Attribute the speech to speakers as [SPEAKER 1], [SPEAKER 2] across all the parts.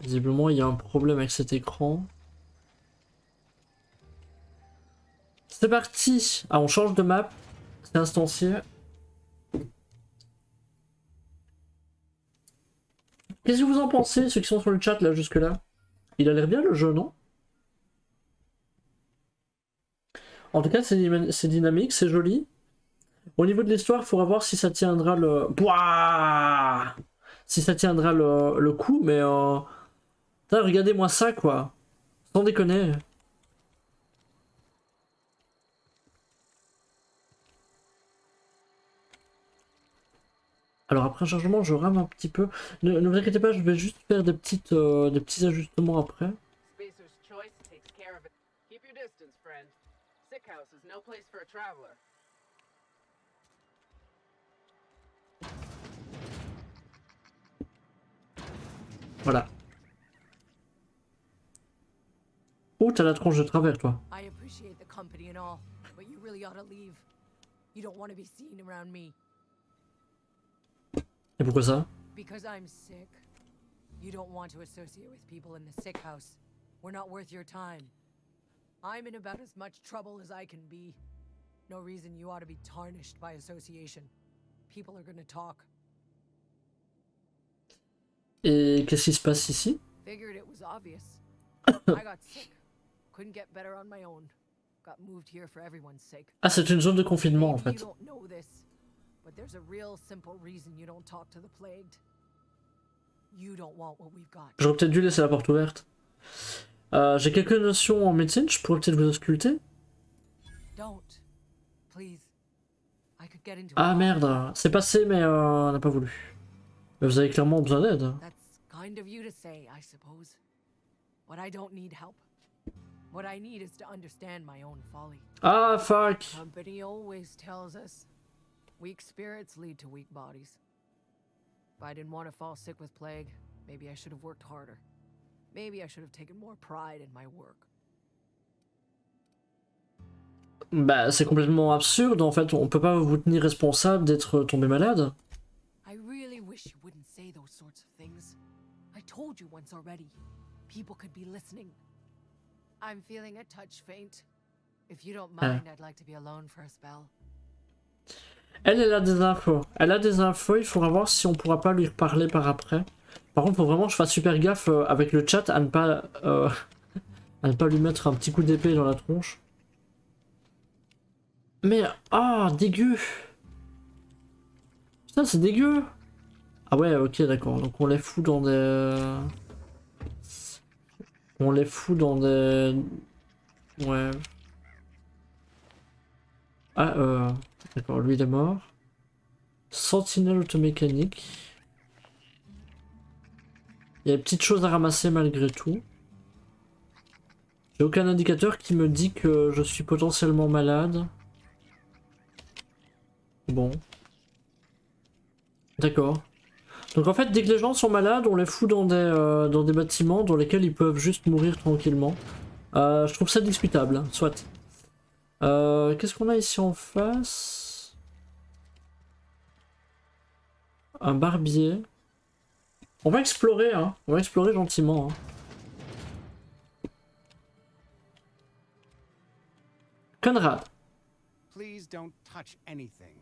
[SPEAKER 1] Visiblement, il y a un problème avec cet écran. C'est parti! Ah, on change de map. C'est instancié. Qu'est-ce que vous en pensez, ceux qui sont sur le chat là jusque-là? Il a l'air bien le jeu, non? En tout cas, c'est dynamique, c'est joli. Au niveau de l'histoire, il faudra voir si ça tiendra le... Pouah, si ça tiendra le coup, mais... regardez-moi ça, quoi. Sans déconner. Alors après un chargement, je rame un petit peu. Ne vous inquiétez pas, je vais juste faire des petits ajustements après. Voilà. Oh, t'as la tronche de travers, toi. Et pourquoi ça?
[SPEAKER 2] Because I'm sick. You don't want to associate with people in the sick house. We're not worth your time. I'm in about as much trouble as I can be. No reason you ought to be tarnished by association. People are gonna talk.
[SPEAKER 1] Et qu'est-ce qui se passe ici?
[SPEAKER 2] Figured it was obvious. I got sick. Couldn't get better on my own. Got moved here for everyone's sake.
[SPEAKER 1] Ah, c'est une zone de confinement en
[SPEAKER 2] Maybe
[SPEAKER 1] fait.
[SPEAKER 2] you don't know this, but there's a real simple reason you don't talk to the plagued. You don't want what we've got.
[SPEAKER 1] J'aurais peut-être dû laisser la porte ouverte. J'ai quelques notions en médecine, je pourrais peut-être vous ausculter.
[SPEAKER 2] Don't. Please. I could get into
[SPEAKER 1] Ah merde, c'est passé mais on n'a pas voulu. Mais vous avez clairement besoin d'aide.
[SPEAKER 2] That's kind of you to say, I suppose. But I don't need help. What I need is to understand my own folly.
[SPEAKER 1] Ah fuck.
[SPEAKER 2] Company always tells us weak spirits lead to weak bodies. If I didn't want to fall sick with plague, maybe I should have worked harder. Maybe I should have taken more pride in my work.
[SPEAKER 1] Bah c'est complètement absurde en fait, on peut pas vous tenir responsable d'être tombé malade.
[SPEAKER 2] I really wish you wouldn't say those sorts of things. I told you once already. People could be listening. I'm feeling a touch faint. If you don't mind, I'd like to be alone for a spell.
[SPEAKER 1] Elle a des infos. Elle a des infos, il faudra voir si on pourra pas lui reparler par après. Par contre, faut vraiment que je fasse super gaffe avec le chat à ne pas lui mettre un petit coup d'épée dans la tronche. Mais, ah, dégueu. Putain, c'est dégueu. Ah ouais, ok, d'accord. Donc on les fout dans des... On les fout dans des... Ouais. Ah, d'accord, lui il est mort. Sentinelle automécanique. Il y a des petites choses à ramasser malgré tout. J'ai aucun indicateur qui me dit que je suis potentiellement malade. Bon. D'accord. Donc en fait, dès que les gens sont malades, on les fout dans des bâtiments dans lesquels ils peuvent juste mourir tranquillement. Je trouve ça discutable, hein, soit. Qu'est-ce qu'on a ici en face? Un barbier. On va explorer, hein. On va explorer gentiment. Hein. Conrad.
[SPEAKER 3] Please don't touch anything.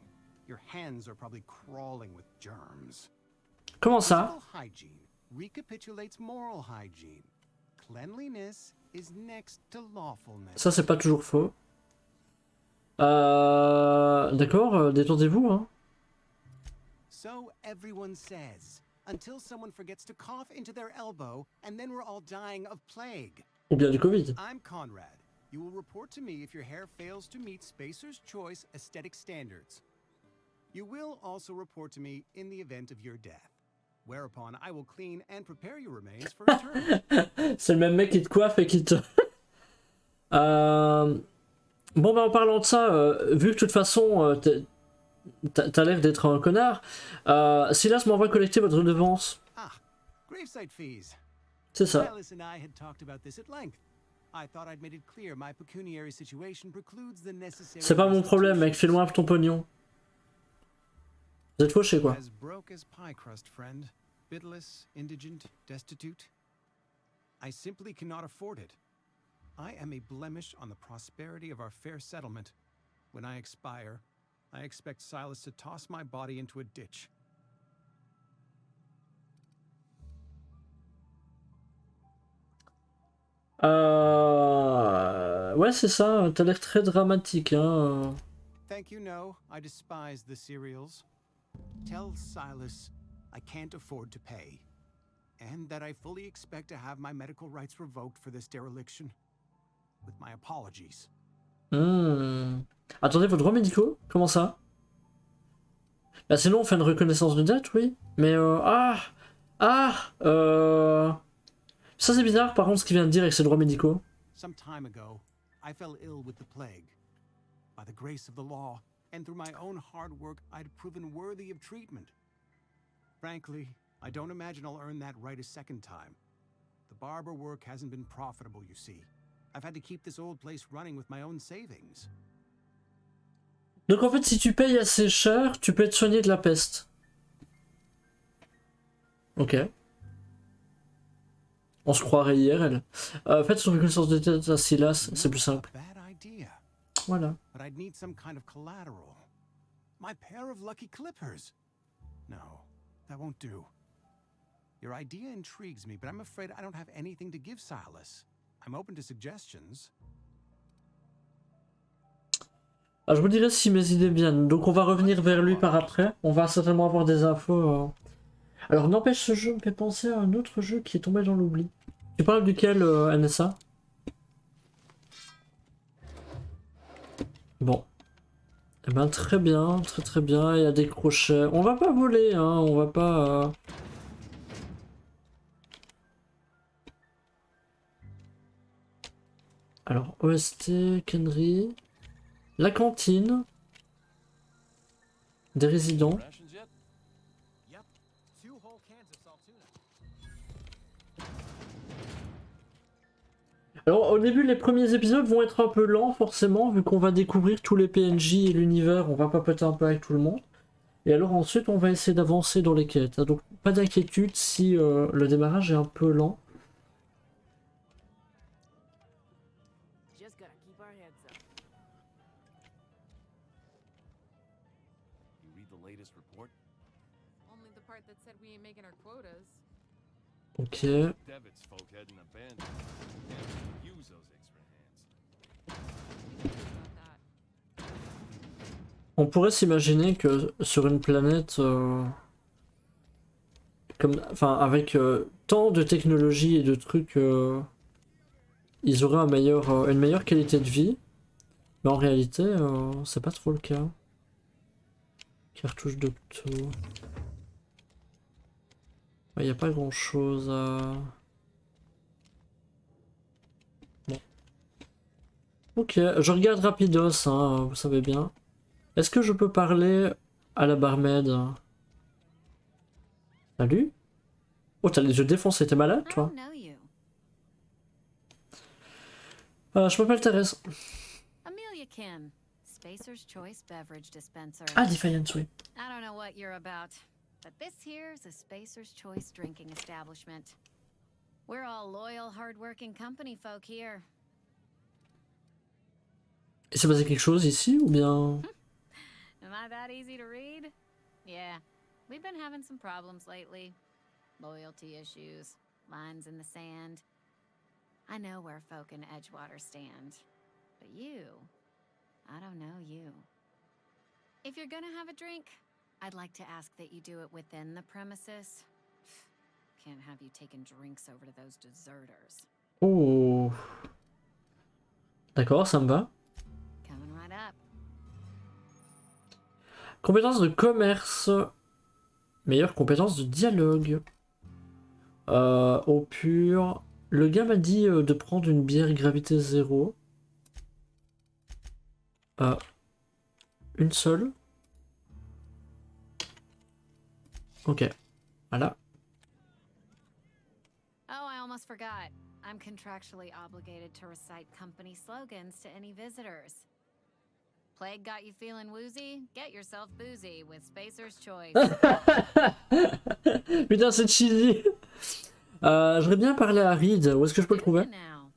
[SPEAKER 3] Your hands are probably crawling with germs.
[SPEAKER 1] Comment ça?
[SPEAKER 3] Physical hygiene recapitulates moral hygiene. Cleanliness is next to lawfulness.
[SPEAKER 1] Ça c'est pas toujours faux. D'accord, détendez-vous, hein.
[SPEAKER 3] So everyone says, until someone forgets to cough into their elbow, and then we're all dying of plague.
[SPEAKER 1] Ou bien du Covid.
[SPEAKER 3] I'm Conrad. You will report to me if your hair fails to meet Spacer's Choice aesthetic standards. You will also report to me in the event of your death, whereupon I will clean and prepare your remains for return.
[SPEAKER 1] C'est le même mec qui te coiffe et qui te... Bon bah en parlant de ça, vu que de toute façon t'as l'air d'être un connard, Silas m'envoie collecter votre redevance.
[SPEAKER 3] Ah, gravesite fees.
[SPEAKER 1] C'est ça.
[SPEAKER 3] Silas and I had talked about this at length. I thought I'd made it clear my pecuniary situation precludes the necessary.
[SPEAKER 1] C'est pas mon problème, mec, fais-moi ton pognon. Vous êtes fauché quoi.
[SPEAKER 3] As broke as pie crust, friend. Bitless, indigent, destitute. I simply cannot afford it. I am a blemish on the prosperity of our fair settlement. When I expire, I expect Silas to toss my body into a ditch.
[SPEAKER 1] Ouais, c'est ça, t'as l'air très dramatique, hein.
[SPEAKER 3] Thank you, no. I despise the cereals. Tell Silas I can't afford to pay. And that I fully expect to have my medical rights revoked for this dereliction. With my apologies.
[SPEAKER 1] Attendez, vos droits médicaux? Comment ça? Bah sinon on fait une reconnaissance de dette, oui. Mais ça c'est bizarre par contre ce qu'il vient de dire avec ses droits médicaux.
[SPEAKER 3] Some time ago, I fell ill with the plague. By the grace of the law, and through my own hard work, I'd proven worthy of treatment. Frankly, I don't imagine I'll earn that right a second time. The barber work hasn't been profitable, you see. I've had to keep this old place running with my own savings.
[SPEAKER 1] Donc en fait si tu payes assez cher, tu peux être soigné de la peste. Ok. On se croirait IRL. Faites une reconnaissance de dette à Silas, c'est plus simple.
[SPEAKER 3] Bad idea.
[SPEAKER 1] Voilà.
[SPEAKER 3] But I'd need some kind of collateral. My pair of lucky clippers. No, that won't do. Your idea intrigues me, but I'm afraid I don't have anything to give Silas. I'm open to suggestions.
[SPEAKER 1] Ah, je vous dirai si mes idées viennent. Donc on va revenir vers lui par après. On va certainement avoir des infos. Alors n'empêche, ce jeu me fait penser à un autre jeu qui est tombé dans l'oubli. Tu parles duquel, NSA? Bon. Eh ben très bien, très bien. Il y a des crochets. On va pas voler, hein. On va pas... Alors, OST, Kenry... La cantine. Des résidents.
[SPEAKER 3] Yep, 2 whole cans of salt tuna.
[SPEAKER 1] Alors au début les premiers épisodes vont être un peu lents forcément vu qu'on va découvrir tous les PNJ et l'univers, on va papoter un peu avec tout le monde. Et alors ensuite on va essayer d'avancer dans les quêtes. Donc pas d'inquiétude si le démarrage est un peu lent. Ok. On pourrait s'imaginer que sur une planète enfin avec tant de technologie et de trucs, ils auraient une meilleure qualité de vie. Mais en réalité, c'est pas trop le cas. Cartouche d'octo. Il n'y a pas grand chose à... Bon. Ok, je regarde rapidos, hein, vous savez bien. Est-ce que je peux parler à la barmaid? Salut? Oh, t'as les yeux défoncés, t'es malade, toi? Je m'appelle Thérèse. Ah, Defiance, oui.
[SPEAKER 4] But this here's a Spacer's Choice drinking establishment. We're all loyal, hard-working company folk here.
[SPEAKER 1] Il s'est passé quelque chose ici ou bien...
[SPEAKER 4] Am I that easy to read? Yeah, we've been having some problems lately. Loyalty issues, lines in the sand. I know where folk in Edgewater stand. But you, I don't know you. If you're gonna have a drink, I'd like to ask that you do it within the premises. Can't have you taking drinks over to those deserters.
[SPEAKER 1] Oh. D'accord, ça me va.
[SPEAKER 4] Coming right up.
[SPEAKER 1] Compétence de commerce. Meilleure compétence de dialogue. Au pur. Le gars m'a dit de prendre une bière gravité 0. Une seule. Ok, voilà.
[SPEAKER 4] Oh, I almost forgot. I'm contractually obligated to recite company slogans to any visitors. Plague got you feeling woozy? Get yourself boozy with Spacer's Choice.
[SPEAKER 1] Putain, c'est cheesy. J'aurais bien parlé à Reed. Où est-ce que je peux le trouver?
[SPEAKER 4] Now.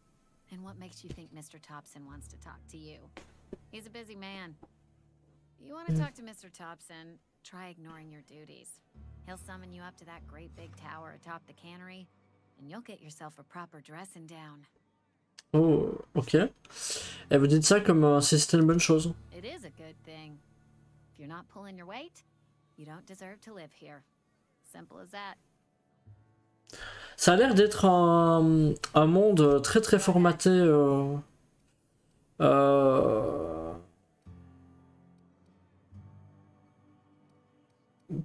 [SPEAKER 4] And what makes you think Mr. Thompson wants to talk to you? He's a busy man. You want to talk to Mr. Thompson, try ignoring your duties. He'll summon you up to that great big tower atop the cannery, and you'll get yourself a proper dressing down.
[SPEAKER 1] Oh, ok. Et vous dites ça comme si c'était une bonne chose.
[SPEAKER 4] It is a good thing. If you're not pulling your weight, you don't deserve to live here. Simple as that.
[SPEAKER 1] Ça a l'air d'être un monde très très formaté.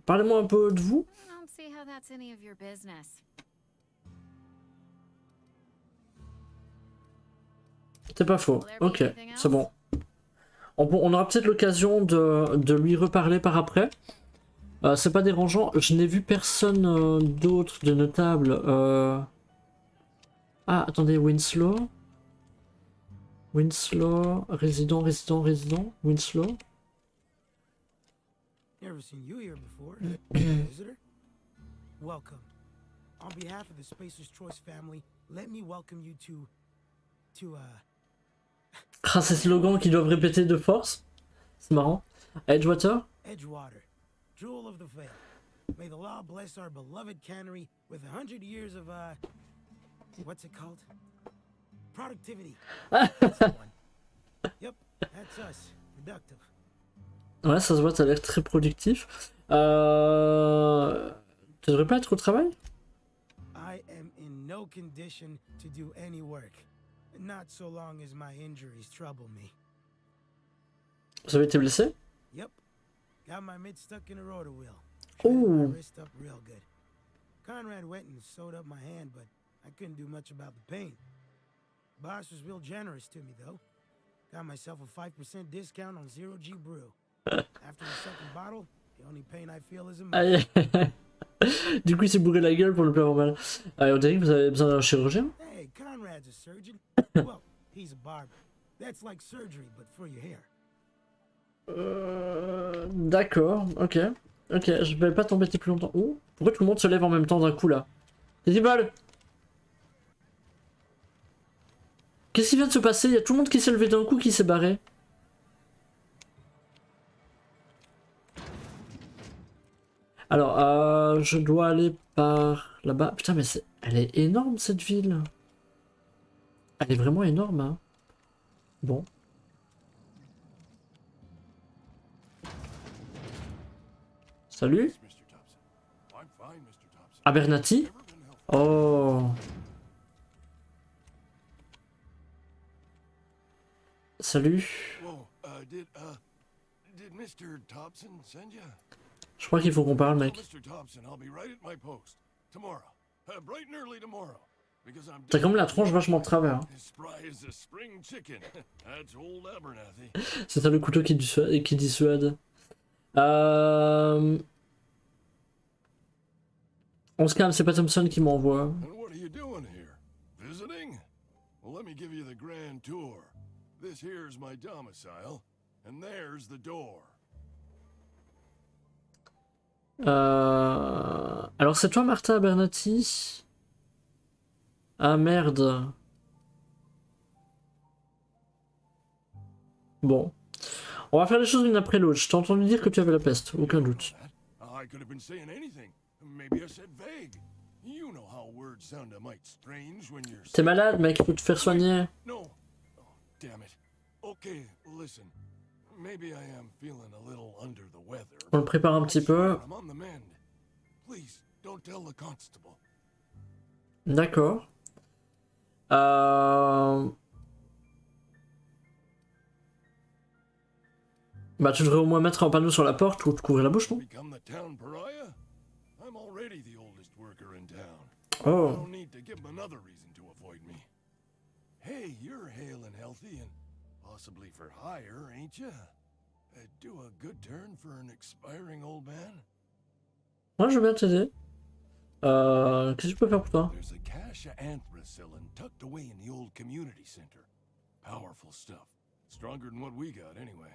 [SPEAKER 1] Parlez-moi un peu de vous.
[SPEAKER 4] I don't see how that's any of your business.
[SPEAKER 1] C'est pas faux. Ok, c'est bon. On aura peut-être l'occasion de lui reparler par après. C'est pas dérangeant. Je n'ai vu personne d'autre de notable. Ah, attendez, Winslow. Winslow, résident. Winslow.
[SPEAKER 5] Never seen you here before. Visitor? Welcome. On behalf of the Spacer's Choice family, let me welcome you to
[SPEAKER 1] Ah, ces slogans qu'ils doivent répéter de force. C'est marrant. Edgewater.
[SPEAKER 5] Edgewater, jewel of the vale. May the law bless our beloved cannery with 100 years of what's it called? Productivity. That's the one. Yep, that's us. Productive.
[SPEAKER 1] Ouais, ça se voit, t'as l'air très productif. Tu devrais pas être au travail?
[SPEAKER 5] I am in no condition to do any work. Not so long as my injuries trouble me.
[SPEAKER 1] Vous avez été blessé?
[SPEAKER 5] Yep. Got my mid stuck in a rotor wheel.
[SPEAKER 1] Oh.
[SPEAKER 5] My wrist up real good. Conrad went and sewed up my hand, but I couldn't do much about the pain. Boss was real generous to me, though. Got myself a 5% discount on Zero G Brew. After the second bottle, the only pain I feel is a
[SPEAKER 1] Aïe. Du coup, il s'est bourré la gueule pour ne plus avoir mal. On dirait que vous avez besoin d'un chirurgien?
[SPEAKER 5] Hey, Conrad's a surgeon. Well, he's a barber. That's like surgery, but for your hair.
[SPEAKER 1] D'accord, ok. Ok, je vais pas t'embêter plus longtemps. Oh, pourquoi tout le monde se lève en même temps d'un coup là? Qu'est-ce qu'ils veulent? Qu'est-ce qui vient de se passer? Il y a tout le monde qui s'est levé d'un coup, qui s'est barré. Alors, je dois aller par là-bas. Putain, mais elle est énorme cette ville. Elle est vraiment énorme, hein. Bon. Salut. Abernathy. Oh. Salut. Je crois qu'il faut qu'on parle, mec. T'as quand même la tronche vachement de travers. Hein. C'est ça le couteau qui dissuade. On se calme, c'est pas Thompson qui m'envoie. Alors c'est toi Martha Abernathy? Ah merde. Bon. On va faire les choses l'une après l'autre. Je t'ai entendu dire que tu avais la peste, aucun doute. T'es malade mec, faut te faire soigner. On le prépare un petit peu. D'accord. Bah tu devrais au moins mettre un panneau sur la porte ou te couvrir la bouche, non? Oh.
[SPEAKER 6] Hey, you're hale and healthy and possibly for hire, ain't ya? Do a good turn for an expiring old man.
[SPEAKER 1] Moi, je veux bien t'aider. Qu'est-ce que je peux faire pour toi?
[SPEAKER 6] There's a cache of anthracillin tucked away in the old community center. Powerful stuff. Stronger than what we got, anyway.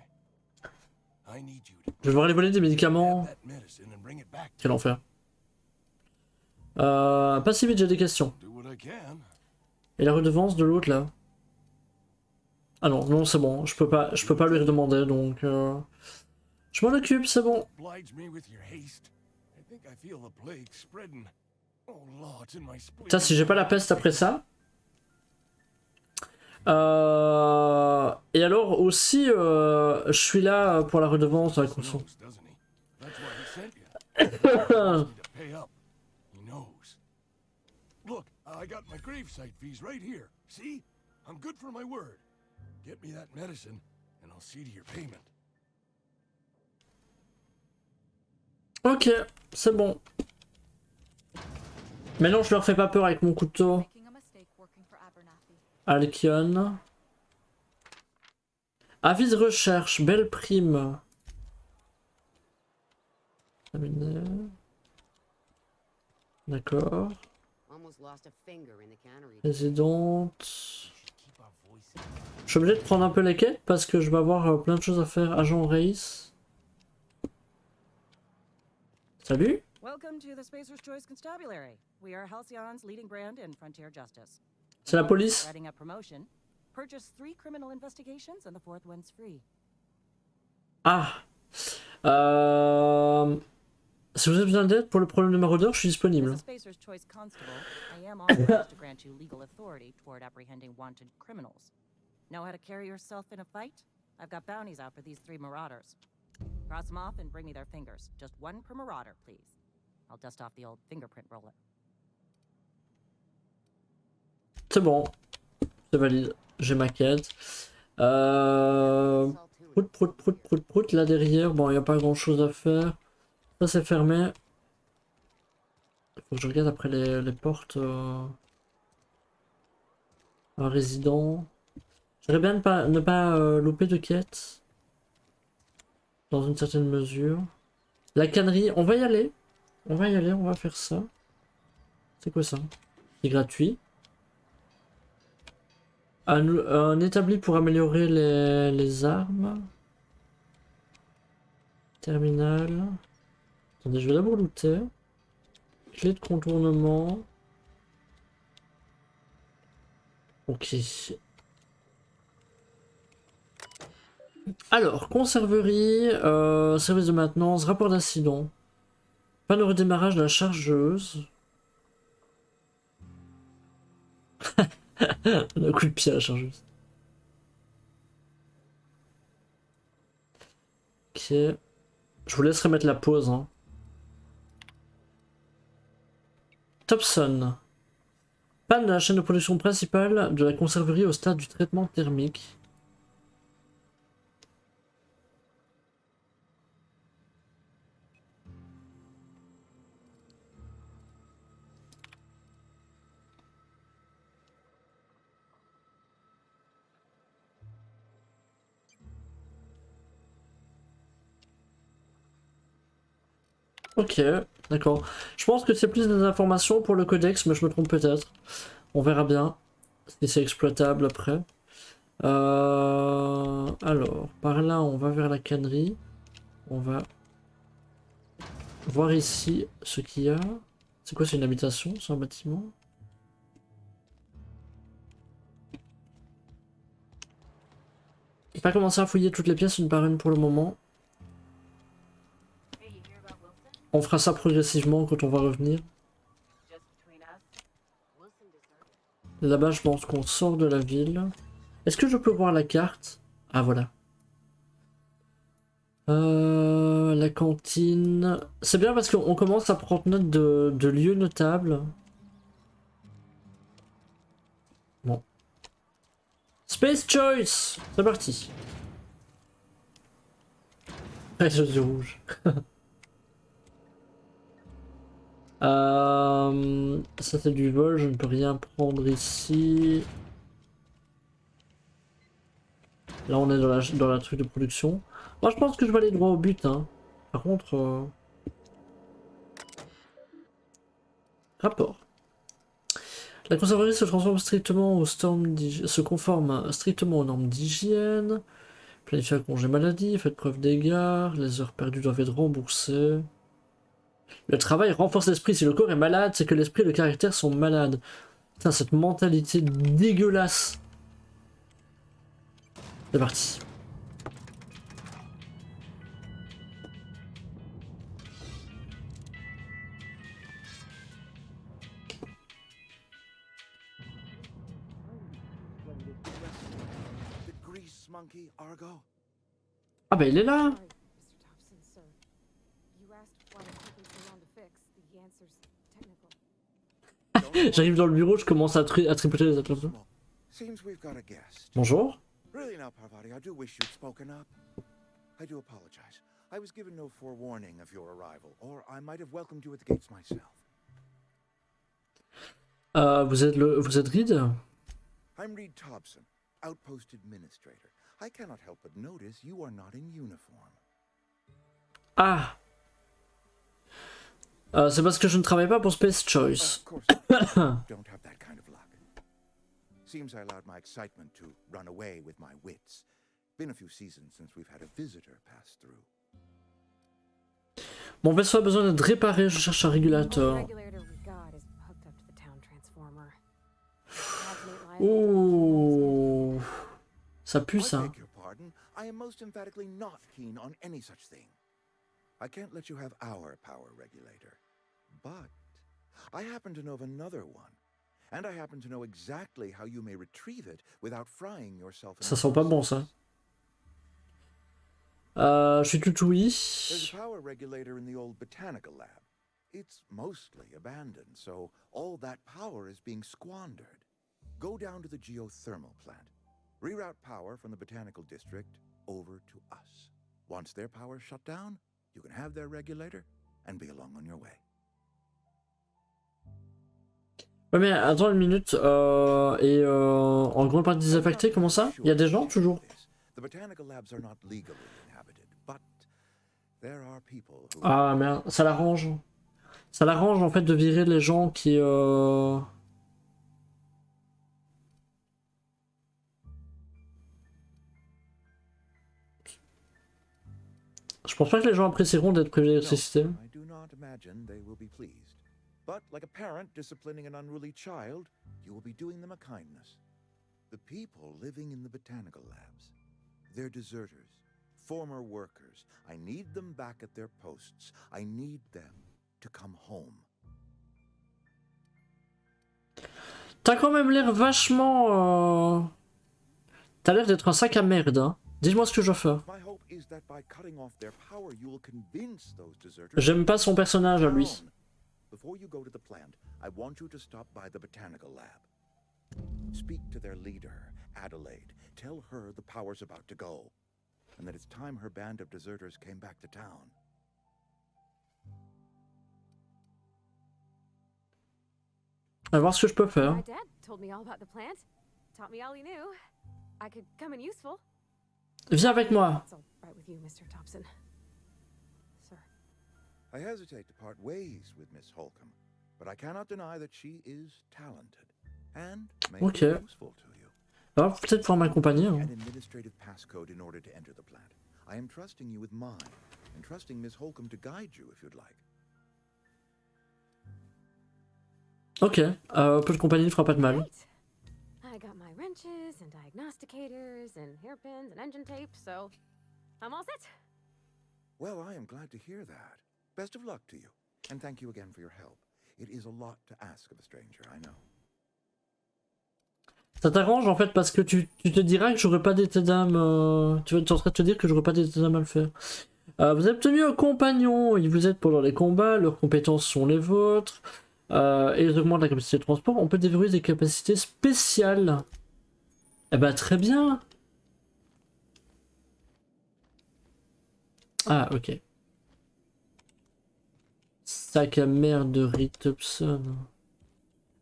[SPEAKER 6] I need you to
[SPEAKER 1] Je vais devoir aller voler des médicaments.
[SPEAKER 6] that medicine and bring it back.
[SPEAKER 1] Quel enfer. Pas si vite, j'ai des questions.
[SPEAKER 6] Do what I can.
[SPEAKER 1] Et la redevance de l'autre là? Ah non, non, c'est bon, je peux pas lui redemander, donc je m'en occupe, c'est bon.
[SPEAKER 6] Oblige me with your haste. I think I feel the plague spreading. Oh Lord, it's in my
[SPEAKER 1] Putain, si j'ai pas la peste après ça. Et alors aussi, je suis là pour la redevance de la conso.
[SPEAKER 6] knows, doesn't he? That's why he sent you. He wants me to pay up. He knows. Look, I got my gravesite fees right here. See? I'm good for my word. Get me that medicine, and I'll see to your payment.
[SPEAKER 1] Ok, c'est bon. Mais non, je leur fais pas peur avec mon couteau. Alkion. Avis de recherche, belle prime. Terminé. D'accord. Résidente. Je suis obligé de prendre un peu les quêtes parce que je vais avoir plein de choses à faire. Agent Race. Salut.
[SPEAKER 7] Welcome to the Spacer's Choice Constabulary. We are Halcyon's leading brand in frontier justice.
[SPEAKER 1] C'est la police.
[SPEAKER 7] Writing a promotion. Purchase 3 criminal investigations and the 4th one's free.
[SPEAKER 1] Ah. Si vous avez besoin d'aide pour le problème de maraudeur, je suis
[SPEAKER 7] As
[SPEAKER 1] disponible.
[SPEAKER 7] a Spacer's Choice constable, I am authorized to grant you legal authority toward apprehending wanted criminals. Know how to carry yourself in a fight? I've got bounties out for these 3 marauders. Cross them off and bring me their fingers. Just 1 per marauder, please. I'll dust off the old fingerprint roller.
[SPEAKER 1] C'est bon. C'est valide. J'ai ma quête. Prout. Là derrière, bon, il n'y a pas grand chose à faire. Ça, c'est fermé. Il faut que je regarde après les portes. Un résident. J'aimerais bien ne pas louper de quête. Dans une certaine mesure. La cannerie, on va y aller. On va faire ça. C'est quoi ça? C'est gratuit. Un établi pour améliorer les armes. Terminal. Attendez, je vais d'abord looter. Clé de contournement. Ok. Alors, conserverie, service de maintenance, rapport d'incident. Panne de redémarrage de la chargeuse. On a un coup de pied à la chargeuse. Ok. Je vous laisse remettre la pause. Hein. Thompson. Panne de la chaîne de production principale de la conserverie au stade du traitement thermique. Ok, d'accord. Je pense que c'est plus des informations pour le codex, mais je me trompe peut-être. On verra bien si c'est exploitable après. Alors, par là, on va vers la cannerie. On va voir ici ce qu'il y a. C'est quoi, c'est une habitation? C'est un bâtiment? Je vais pas commencer à fouiller toutes les pièces une par une pour le moment. On fera ça progressivement quand on va revenir. Là-bas, je pense qu'on sort de la ville. Est-ce que je peux voir la carte? Ah, voilà. La cantine. C'est bien parce qu'on commence à prendre note de lieux notables. Bon. Space Choice! C'est parti. Ah, je suis rouge. Ça c'est du vol, je ne peux rien prendre ici. Là on est dans la truc de production. Moi je pense que je vais aller droit au but. Hein. Par contre... Rapport. La conserverie se transforme strictement se conforme strictement aux normes d'hygiène. Planifier un congé maladie, faites preuve d'égard. Les heures perdues doivent être remboursées. Le travail renforce l'esprit. Si le corps est malade, c'est que l'esprit et le caractère sont malades. Putain, cette mentalité dégueulasse. C'est parti.
[SPEAKER 6] The grease monkey, Argo.
[SPEAKER 1] Ah bah il est là.
[SPEAKER 8] Sorry, Mr. Thompson, sir. You asked why it's taking so long to fix. The answer's technical.
[SPEAKER 1] J'arrive dans le bureau, je commence à tripoter les appels.
[SPEAKER 6] Seems we've got a guest.
[SPEAKER 1] Bonjour.
[SPEAKER 6] Really now, Parvati, I do wish you'd spoken up. I do apologize. I was given no forewarning of your arrival, or I might have welcomed you at the gates myself.
[SPEAKER 1] Vous êtes Reed?
[SPEAKER 6] I'm Reed Thompson, Outpost Administrator. I cannot help but notice you are not in uniform.
[SPEAKER 1] Ah. C'est parce que je ne travaille pas pour Space Choice.
[SPEAKER 6] Of course, I don't have that kind of luck. Seems I allowed my excitement to run away with my wits. Been a few seasons since we've had a visitor pass through.
[SPEAKER 1] Mon vaisseau a besoin d'être réparé, je cherche un
[SPEAKER 8] The
[SPEAKER 1] régulateur.
[SPEAKER 8] regulator we got is hooked up to the town transformer. Imagine it lies
[SPEAKER 1] Ouh. Ça pue
[SPEAKER 6] I
[SPEAKER 1] ça.
[SPEAKER 6] beg your pardon. I am most emphatically not keen on any such thing. I can't let you have our power regulator. But I happen to know of another one. And I happen to know exactly how you may retrieve it without frying yourself in
[SPEAKER 1] Ça
[SPEAKER 6] the
[SPEAKER 1] sent pas bon
[SPEAKER 6] process.
[SPEAKER 1] ça. Je suis tout
[SPEAKER 6] There's
[SPEAKER 1] oui.
[SPEAKER 6] a power regulator in the old botanical lab. It's mostly abandoned, so all that power is being squandered. Go down to the geothermal plant. Reroute power from the botanical district over to us. Once their power shut down, you can have their regulator and be along on your way.
[SPEAKER 1] Ouais mais attends une minute. En grande partie désaffecté, comment ça? Il y a des gens toujours?
[SPEAKER 6] The botanical labs are not legally inhabited, but there are people who...
[SPEAKER 1] Ah merde, ça l'arrange. Ça l'arrange en fait de virer les gens qui... Je pense pas que les gens apprécieront d'être privés
[SPEAKER 6] No,
[SPEAKER 1] d'électricité.
[SPEAKER 6] I do not imagine they will be pleased. But like a parent disciplining an unruly child, you will be doing them a kindness. The people living in the botanical labs, they're deserters, former workers. I need them back at their posts. I need them to come home.
[SPEAKER 1] T'as quand même l'air vachement... T'as l'air d'être un sac à merde, hein. Dis-moi ce que je dois faire.
[SPEAKER 6] My hope is that by cutting off their power, you will convince those deserters...
[SPEAKER 1] J'aime pas son personnage à lui.
[SPEAKER 6] down. Before you go to the plant, I want you to stop by the botanical lab. Speak to their leader, Adelaide. Tell her the power's about to go, and that it's time her band of deserters came back to town.
[SPEAKER 1] On va voir ce que je peux faire.
[SPEAKER 8] My dad told me all about the plant. Taught me all he knew. I could come in useful.
[SPEAKER 1] Viens avec moi.
[SPEAKER 8] That's all right with you, Mr. Thompson. Sir.
[SPEAKER 6] I hesitate to part ways with Miss Holcomb, but I cannot deny that she is talented and may be
[SPEAKER 1] Okay.
[SPEAKER 6] useful to you.
[SPEAKER 1] Alors peut-être pouvoir m'accompagner. Hein.
[SPEAKER 6] An administrative passcode in order to enter the plant. I am trusting you with mine, and trusting Miss Holcomb to guide you if you'd like.
[SPEAKER 1] Ok, peu de compagnie ne fera pas de mal.
[SPEAKER 8] Great. I got my wrenches and diagnosticators and hairpins and engine tape, so I'm all set.
[SPEAKER 6] Well, I am glad to hear that. Best of luck to you, and thank you again for your help. It is a lot to ask of a stranger, I know.
[SPEAKER 1] Ça t'arrange en fait parce que tu te diras que j'aurais pas d'état d'âme. Tu vas être en train de te dire que j'aurais pas d'état d'âme à le faire. Vous avez obtenu un compagnon, ils vous aident pendant les combats, leurs compétences sont les vôtres. Et ils augmentent la capacité de transport. On peut déverrouiller des capacités spéciales. Eh ben très bien. Ah ok. Sac à merde de Reed Thompson.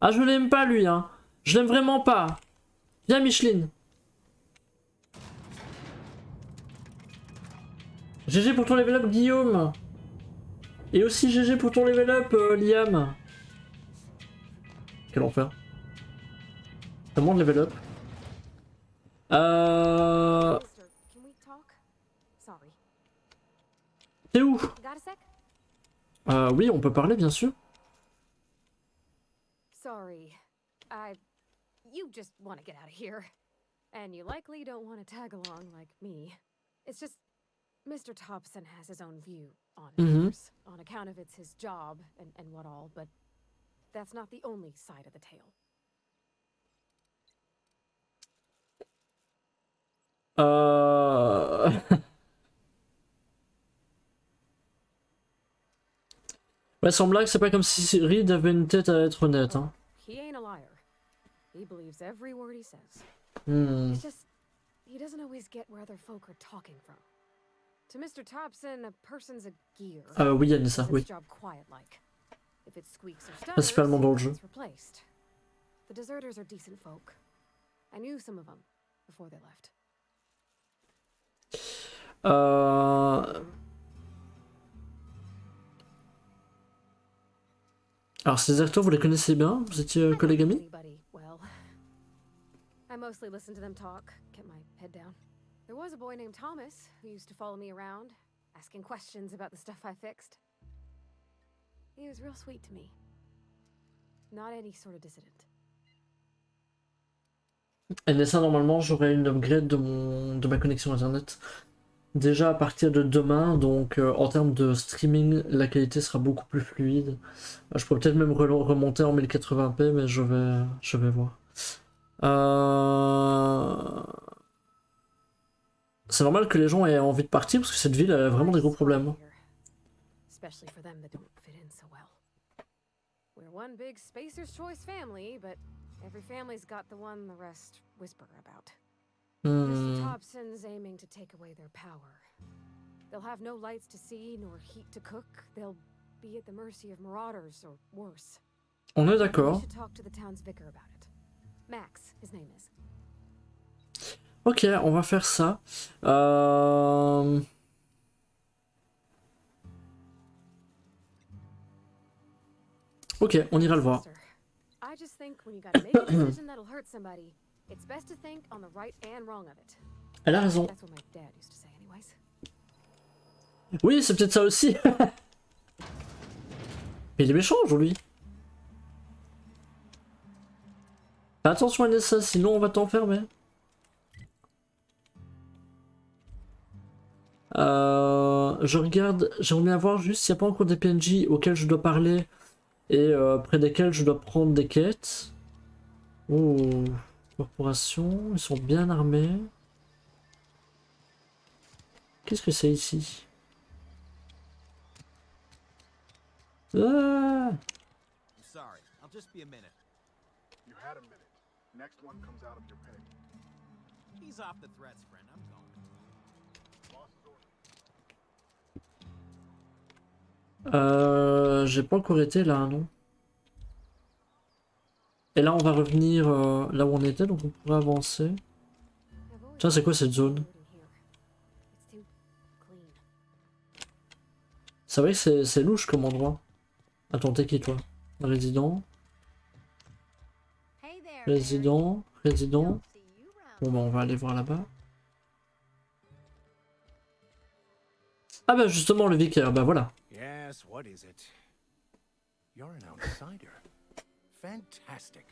[SPEAKER 1] Ah je l'aime pas lui hein. Je l'aime vraiment pas. Viens Micheline. GG pour ton level up Guillaume. Et aussi GG pour ton level up Liam. Quel enfer. Comment level up
[SPEAKER 8] Mister, can we talk? Sorry.
[SPEAKER 1] T'es où?
[SPEAKER 8] Got a sec?
[SPEAKER 1] Oui, on peut parler, bien sûr.
[SPEAKER 8] Sorry. You just want to get out of here. And you likely don't want to tag along like me. It's just, Mr. Thompson has his own view on it, of course, on account of it's his job and what all, but that's not the only side of the tale.
[SPEAKER 1] Ouais, sans blague, c'est pas comme si Reed avait une tête à être honnête, hein.
[SPEAKER 8] He ain't a liar. He believes every word he says.
[SPEAKER 1] Hmm.
[SPEAKER 8] It's just, he doesn't always get where other folk are talking from. To Mr. Thompson, a person's a gear.
[SPEAKER 1] Oui, il y a ça, oui.
[SPEAKER 8] Job quiet like. If it squeaks or stutters,
[SPEAKER 1] Principalement dans le jeu.
[SPEAKER 8] it's replaced. The deserters are decent folk. I knew some of them before they left.
[SPEAKER 1] Alors, ces acteurs, vous les connaissez bien? Vous étiez collègues amis?
[SPEAKER 8] Well, I mostly listen to them talk, kept my head down. There was a boy named Thomas who used to follow me around, asking questions about the stuff I fixed. He was real sweet to me. Not any sort of dissident.
[SPEAKER 1] Et ça, normalement, j'aurai une upgrade de ma connexion internet. Déjà à partir de demain, donc en termes de streaming, la qualité sera beaucoup plus fluide. Je pourrais peut-être même remonter en 1080p, mais je vais voir. C'est normal que les gens aient envie de partir parce que cette ville a vraiment des gros problèmes.
[SPEAKER 8] Especially for them that don't fit in so well. We're one big spacer's choice family, but every family's got the one the rest whisper about. Mr. Thompson's aiming to take away their power. They'll have no lights to see nor heat to cook. They'll be at the mercy of marauders or worse.
[SPEAKER 1] On est d'accord.
[SPEAKER 8] We should talk to the town's vicar about it. Max, his name is.
[SPEAKER 1] Ok, on va faire ça. Ok, on ira le voir.
[SPEAKER 8] I just think when you gotta make a decision that'll hurt somebody, it's best to think on the right and wrong of it.
[SPEAKER 1] Elle a raison.
[SPEAKER 8] That's what my dad used to say anyways.
[SPEAKER 1] Oui, c'est peut-être ça aussi. Mais il est méchant aujourd'hui. Fais attention à Nessa, sinon on va t'enfermer. Je regarde, j'aimerais bien voir juste s'il n'y a pas encore des PNJ auxquels je dois parler et près desquels je dois prendre des quêtes. Oh, corporation, ils sont bien armés. Qu'est-ce que c'est ici? Ah!
[SPEAKER 9] Sorry, I'll just be a minute.
[SPEAKER 10] You had a minute. Next one comes out of your pay.
[SPEAKER 9] Ease off the threats, friend. I'm going.
[SPEAKER 10] Boss's order.
[SPEAKER 1] J'ai pas encore été là, non? Et là, on va revenir là où on était, donc on pourrait avancer. Tiens, c'est quoi cette zone? C'est vrai que c'est louche comme endroit. Attends, t'es qui toi? Résident. Résident. Résident. Bon bah on va aller voir là-bas. Ah bah justement le vicaire, bah voilà.
[SPEAKER 3] Yes, what is it? You're an outsider. Fantastic.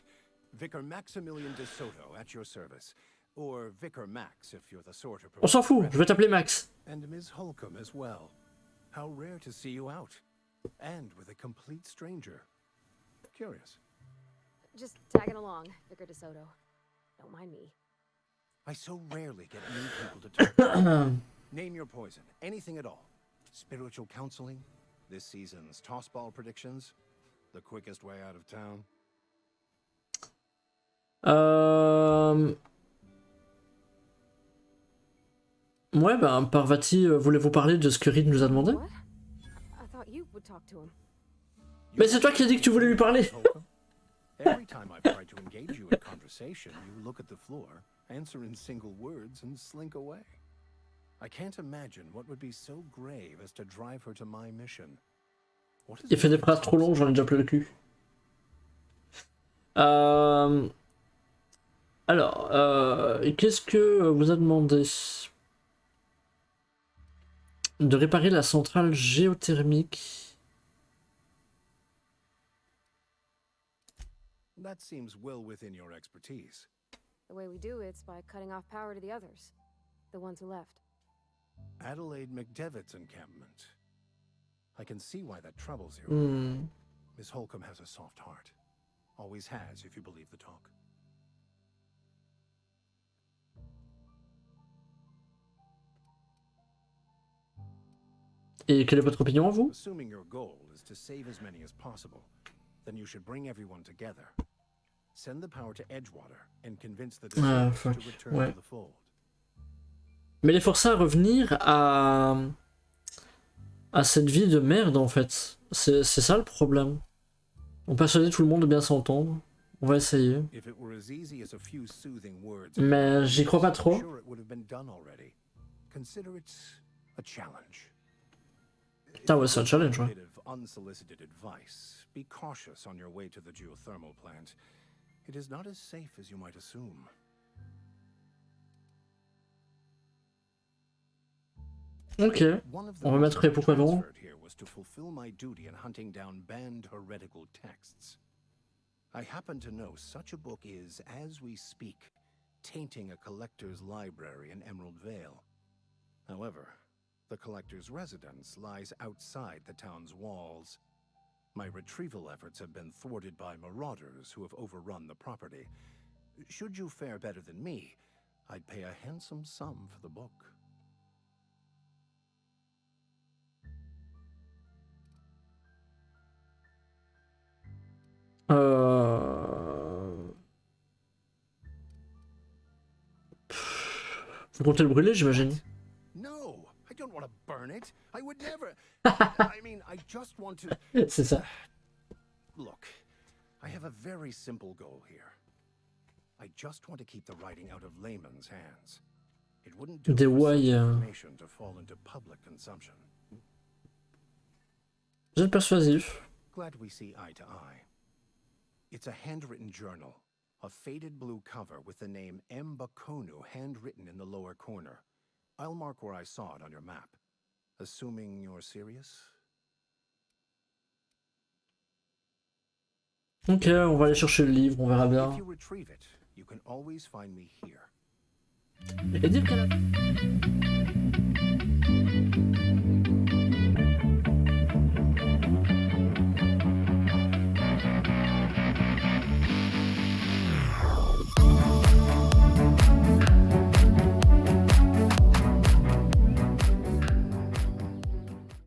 [SPEAKER 3] Vicar Maximilian de Soto at your service. Or Vicar Max if you're the sort of...
[SPEAKER 1] On s'en fout, je vais t'appeler Max.
[SPEAKER 3] And Ms. Holcomb as well. How rare to see you out. And with a complete stranger. Curious.
[SPEAKER 8] Just tagging along, Vicar DeSoto. Don't mind me.
[SPEAKER 3] I so rarely get new people to talk to. Name your poison, anything at all. Spiritual counseling, this season's tossball predictions, the quickest way out of town.
[SPEAKER 1] Ouais, bah Parvati, voulez-vous parler de ce que Reed nous a demandé?
[SPEAKER 8] What? I thought you would talk to him.
[SPEAKER 1] Mais c'est toi qui as dit que tu voulais lui parler.
[SPEAKER 3] Every time I've tried to engage you in conversation, you look at the floor, answer in single words, and slink away. I can't imagine what would be so grave as to drive her to my mission.
[SPEAKER 1] Il fait des phrases trop longues, j'en ai déjà plein le cul. Alors, qu'est-ce que vous a demandé? De réparer la centrale géothermique.
[SPEAKER 3] That seems well within your expertise.
[SPEAKER 8] The way we do it's by cutting off power to the others, the ones who left.
[SPEAKER 3] Adelaide McDevitt's encampment. I can see why that troubles you.
[SPEAKER 1] Hmm.
[SPEAKER 3] Miss Holcomb has a soft heart. Always has, if you believe the talk.
[SPEAKER 1] Et quelle est votre opinion, vous?
[SPEAKER 3] Assuming your goal is to save as many as possible, then you should bring everyone together. Send the power to Edgewater and convince the
[SPEAKER 1] Ah,
[SPEAKER 3] decisions
[SPEAKER 1] fuck.
[SPEAKER 3] to return
[SPEAKER 1] Ouais.
[SPEAKER 3] to the fold.
[SPEAKER 1] Mais les forcer à revenir à cette vie de merde, en fait. C'est ça le problème. On persuader tout le monde de bien s'entendre. On va essayer.
[SPEAKER 3] If it were as easy as a few soothing words,
[SPEAKER 1] Mais j'y crois pas
[SPEAKER 3] I'm
[SPEAKER 1] trop.
[SPEAKER 3] sure it would have been done already. Consider it a challenge.
[SPEAKER 1] Ah ouais, c'est un challenge,
[SPEAKER 3] A
[SPEAKER 1] ouais.
[SPEAKER 3] bit of unsolicited advice. Be cautious on your way to the geothermal plant. It is not as safe as you might assume.
[SPEAKER 1] Ok.
[SPEAKER 3] One of the
[SPEAKER 1] On va mettre
[SPEAKER 3] reasons I
[SPEAKER 1] pourquoi non.
[SPEAKER 3] transferred here was to fulfill my duty in hunting down banned heretical texts. I happen to know such a book is, as we speak, tainting a collector's library in Emerald Vale. However, the collector's residence lies outside the town's walls. My retrieval efforts have been thwarted by marauders who have overrun the property. Should you fare better than me, I'd pay a handsome sum for the book.
[SPEAKER 1] Vous comptez le brûler, j'imagine.
[SPEAKER 3] No, I don't want to burn it. I would never. I mean, I just want to.
[SPEAKER 1] C'est ça.
[SPEAKER 3] Look, I have a very simple goal here. I just want to keep the writing out of layman's hands. It wouldn't do
[SPEAKER 1] Des
[SPEAKER 3] for such
[SPEAKER 1] ouailles,
[SPEAKER 3] information to fall into public consumption.
[SPEAKER 1] Vous êtes persuasif.
[SPEAKER 3] Glad we see eye to eye. It's a handwritten journal, a faded blue cover with the name M. Bakonu handwritten in the lower corner. I'll mark where I saw it on your map. Assuming you're serious?
[SPEAKER 1] Ok, on va aller chercher le livre, on verra
[SPEAKER 3] If
[SPEAKER 1] bien.
[SPEAKER 3] you retrieve it, you can always find me here.
[SPEAKER 1] Et dire qu'elle a...